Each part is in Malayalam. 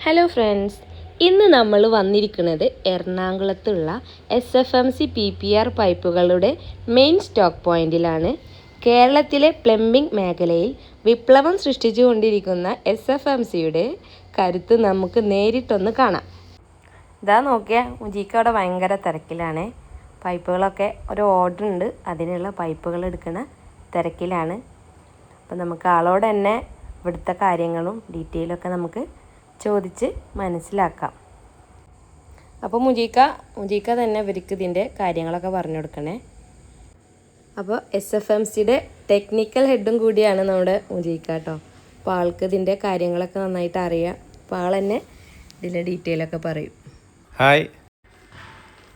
ഹലോ ഫ്രണ്ട്സ്, ഇന്ന് നമ്മൾ വന്നിരിക്കുന്നത് എറണാകുളത്തുള്ള SFMC PPR പൈപ്പുകളുടെ മെയിൻ സ്റ്റോക്ക് പോയിന്റിലാണ്. കേരളത്തിലെ പ്ലംബിംഗ് മേഖലയിൽ വിപ്ലവം സൃഷ്ടിച്ചുകൊണ്ടിരിക്കുന്ന SFMCയുടെ കരുത്ത് നമുക്ക് നേരിട്ടൊന്ന് കാണാം. ഇതാ നോക്കിയാൽ മുജീക്ക അവിടെ ഭയങ്കര തിരക്കിലാണ്. പൈപ്പുകളൊക്കെ ഒരു ഓർഡർ ഉണ്ട്, അതിനുള്ള പൈപ്പുകൾ എടുക്കുന്ന തിരക്കിലാണ്. അപ്പം നമുക്ക് ആളോട് തന്നെ ഇവിടുത്തെ കാര്യങ്ങളും ഡീറ്റെയിലൊക്കെ നമുക്ക് ചോദിച്ച് മനസ്സിലാക്കാം. അപ്പോൾ മുജീക്ക തന്നെ ഇവർക്ക് ഇതിൻ്റെ കാര്യങ്ങളൊക്കെ പറഞ്ഞു കൊടുക്കണേ. അപ്പോൾ SFMCയുടെ ടെക്നിക്കൽ ഹെഡും കൂടിയാണ് നമ്മുടെ മുജീക്ക കേട്ടോ. അപ്പോൾ ആൾക്ക് ഇതിൻ്റെ കാര്യങ്ങളൊക്കെ നന്നായിട്ട് അറിയാം. അപ്പോൾ ആൾ തന്നെ ഇതിൻ്റെ ഡീറ്റെയിലൊക്കെ പറയും. ഹായ്,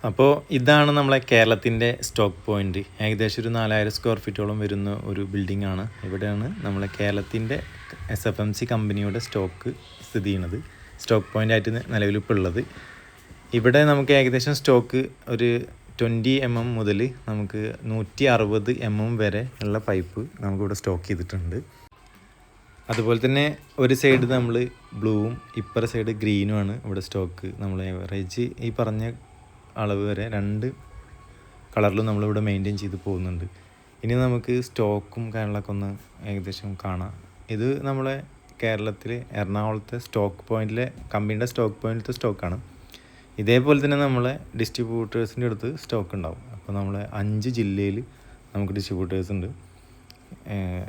അപ്പോൾ ഇതാണ് നമ്മളെ കേരളത്തിൻ്റെ സ്റ്റോക്ക് പോയിൻ്റ്. ഏകദേശം ഒരു 4000 സ്ക്വയർ ഫീറ്റോളം വരുന്ന ഒരു ബിൽഡിംഗ് ആണ്. ഇവിടെയാണ് നമ്മളെ കേരളത്തിൻ്റെ SFMC കമ്പനിയുടെ സ്റ്റോക്ക് സ്ഥിതി ചെയ്യുന്നത്. സ്റ്റോക്ക് പോയിൻ്റ് ആയിട്ട് നിലവിലിപ്പോൾ ഉള്ളത്. ഇവിടെ നമുക്ക് ഏകദേശം സ്റ്റോക്ക് ഒരു 20 mm മുതൽ നമുക്ക് 160 mm വരെ ഉള്ള പൈപ്പ് നമുക്കിവിടെ സ്റ്റോക്ക് ചെയ്തിട്ടുണ്ട്. അതുപോലെ തന്നെ ഒരു സൈഡ് നമ്മൾ ബ്ലൂവും ഇപ്പുറ സൈഡ് ഗ്രീനുമാണ് ഇവിടെ സ്റ്റോക്ക്. നമ്മൾ ഏവറേജ് ഈ പറഞ്ഞ അളവ് വരെ 2 കളറിലും നമ്മളിവിടെ മെയിൻറ്റെയിൻ ചെയ്ത് പോകുന്നുണ്ട്. ഇനി നമുക്ക് സ്റ്റോക്കും കാര്യങ്ങളൊക്കെ ഒന്ന് ഏകദേശം കാണാം. ഇത് നമ്മളെ കേരളത്തിൽ എറണാകുളത്തെ സ്റ്റോക്ക് പോയിൻറ്റിലെ കമ്പനിയുടെ സ്റ്റോക്ക് പോയിൻറ്റിലത്തെ സ്റ്റോക്കാണ്. ഇതേപോലെ തന്നെ നമ്മളെ ഡിസ്ട്രിബ്യൂട്ടേഴ്സിൻ്റെ അടുത്ത് സ്റ്റോക്ക് ഉണ്ടാവും. അപ്പോൾ നമ്മളെ 5 ജില്ലയിൽ നമുക്ക് ഡിസ്ട്രിബ്യൂട്ടേഴ്സ് ഉണ്ട്.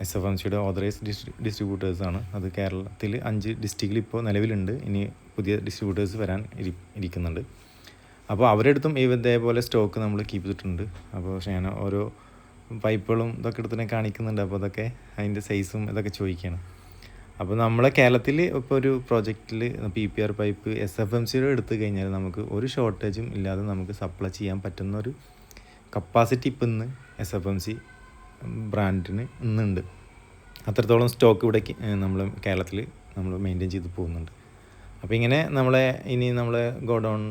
SFMCയുടെ ഓതറൈസ്ഡ് ഡിസ്ട്രിബ്യൂട്ടേഴ്സാണ്. അത് കേരളത്തിൽ 5 ഡിസ്ട്രിക്റ്റിൽ ഇപ്പോൾ നിലവിലുണ്ട്. ഇനി പുതിയ ഡിസ്ട്രിബ്യൂട്ടേഴ്സ് വരാൻ ഇരിക്കുന്നുണ്ട്. അപ്പോൾ അവരുടെ അടുത്തും ഇതേപോലെ സ്റ്റോക്ക് നമ്മൾ കീപ്പ് ചെയ്തിട്ടുണ്ട്. അപ്പോൾ ഞാൻ ഓരോ പൈപ്പുകളും ഇതൊക്കെ എടുത്ത് കാണിക്കുന്നുണ്ട്. അപ്പോൾ അതൊക്കെ അതിൻ്റെ സൈസും ഇതൊക്കെ ചോദിക്കുകയാണ്. അപ്പോൾ നമ്മളെ കേരളത്തിൽ ഇപ്പോൾ ഒരു പ്രോജക്റ്റിൽ PPR പൈപ്പ് SFMCയുടെ എടുത്തു കഴിഞ്ഞാൽ നമുക്ക് ഒരു ഷോർട്ടേജും ഇല്ലാതെ നമുക്ക് സപ്ലൈ ചെയ്യാൻ പറ്റുന്ന ഒരു കപ്പാസിറ്റി ഇപ്പം ഇന്ന് SFMC ബ്രാൻഡിന് ഇന്നുണ്ട്. അത്രത്തോളം സ്റ്റോക്ക് ഇവിടെ നമ്മൾ കേരളത്തിൽ നമ്മൾ മെയിൻറ്റെയിൻ ചെയ്ത് പോകുന്നുണ്ട്. അപ്പോൾ ഇങ്ങനെ നമ്മളെ ഗോഡൗൺ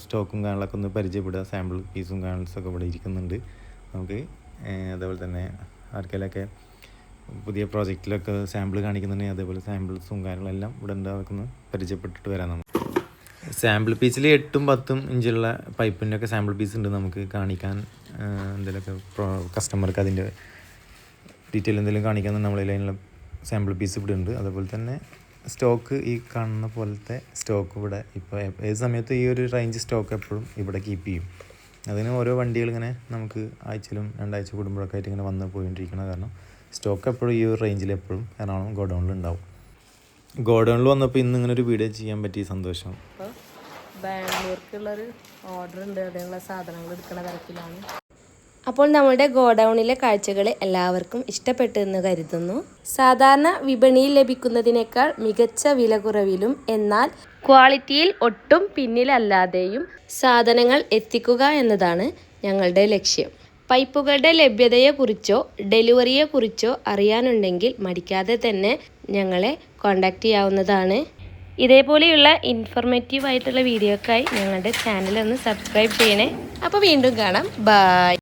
സ്റ്റോക്കും കാര്യങ്ങളൊക്കെ ഒന്ന് പരിചയപ്പെടുക. സാമ്പിൾ പീസും കാര്യങ്ങളൊക്കെ ഇവിടെ ഇരിക്കുന്നുണ്ട്. നമുക്ക് അതേപോലെ തന്നെ ആർക്കെങ്കിലൊക്കെ പുതിയ പ്രോജക്റ്റിലൊക്കെ സാമ്പിൾ കാണിക്കുന്നുണ്ടെങ്കിൽ അതേപോലെ സാമ്പിൾസും കാര്യങ്ങളെല്ലാം ഇവിടെ ഉണ്ടാക്കുന്ന പരിചയപ്പെട്ടിട്ട് വരാം. നമുക്ക് സാമ്പിൾ പീസിൽ 8ഉം 10ഉം ഇഞ്ചുള്ള പൈപ്പിൻ്റെ ഒക്കെ സാമ്പിൾ പീസ് ഉണ്ട് നമുക്ക് കാണിക്കാൻ. എന്തെങ്കിലുമൊക്കെ കസ്റ്റമർക്ക് അതിൻ്റെ ഡീറ്റെയിൽ എന്തെങ്കിലും കാണിക്കാൻ നമ്മളതിലുള്ള സാമ്പിൾ പീസ് ഇവിടെ ഉണ്ട്. അതേപോലെ തന്നെ സ്റ്റോക്ക് ഈ കാണുന്ന പോലത്തെ സ്റ്റോക്ക് ഇവിടെ ഇപ്പോൾ ഏത് സമയത്ത് ഈ ഒരു റേഞ്ച് സ്റ്റോക്ക് എപ്പോഴും ഇവിടെ കീപ്പ് ചെയ്യും. അതിന് ഓരോ വണ്ടികൾ ഇങ്ങനെ നമുക്ക് ആഴ്ചയിലും 2 ആഴ്ച കൂടുമ്പോഴൊക്കെ ആയിട്ട് ഇങ്ങനെ വന്ന് പോയിക്കൊണ്ടിരിക്കണം. കാരണം സ്റ്റോക്ക് എപ്പോഴും ഈ ഒരു റേഞ്ചിൽ എപ്പോഴും എറണാകുളം ഗോഡൗണിൽ ഉണ്ടാവും. ഗോഡൗണിൽ വന്നപ്പോൾ ഇന്ന് ഇങ്ങനെ ഒരു വീഡിയോ ചെയ്യാൻ പറ്റിയ സന്തോഷം. അപ്പോൾ ബാംഗ്ലൂർക്കുള്ളൊരു ഓർഡർ ഉണ്ട്, അതിനുള്ള സാധനങ്ങൾ എടുക്കുന്ന തരത്തിലാണ്. അപ്പോൾ നമ്മുടെ ഗോഡൗണിലെ കാഴ്ചകൾ എല്ലാവർക്കും ഇഷ്ടപ്പെട്ടു എന്ന് കരുതുന്നു. സാധാരണ വിപണിയിൽ ലഭിക്കുന്നതിനേക്കാൾ മികച്ച വില കുറവിലും എന്നാൽ ക്വാളിറ്റിയിൽ ഒട്ടും പിന്നിലല്ലാതെയും സാധനങ്ങൾ എത്തിക്കുക എന്നതാണ് ഞങ്ങളുടെ ലക്ഷ്യം. പൈപ്പുകളുടെ ലഭ്യതയെക്കുറിച്ചോ ഡെലിവറിയെക്കുറിച്ചോ അറിയാനുണ്ടെങ്കിൽ മടിക്കാതെ തന്നെ ഞങ്ങളെ കോൺടാക്റ്റ് ചെയ്യാവുന്നതാണ്. ഇതേപോലെയുള്ള ഇൻഫോർമേറ്റീവ് ആയിട്ടുള്ള വീഡിയോക്കായി ഞങ്ങളുടെ ചാനൽ ഒന്ന് സബ്സ്ക്രൈബ് ചെയ്യണേ. അപ്പോൾ വീണ്ടും കാണാം. ബൈ.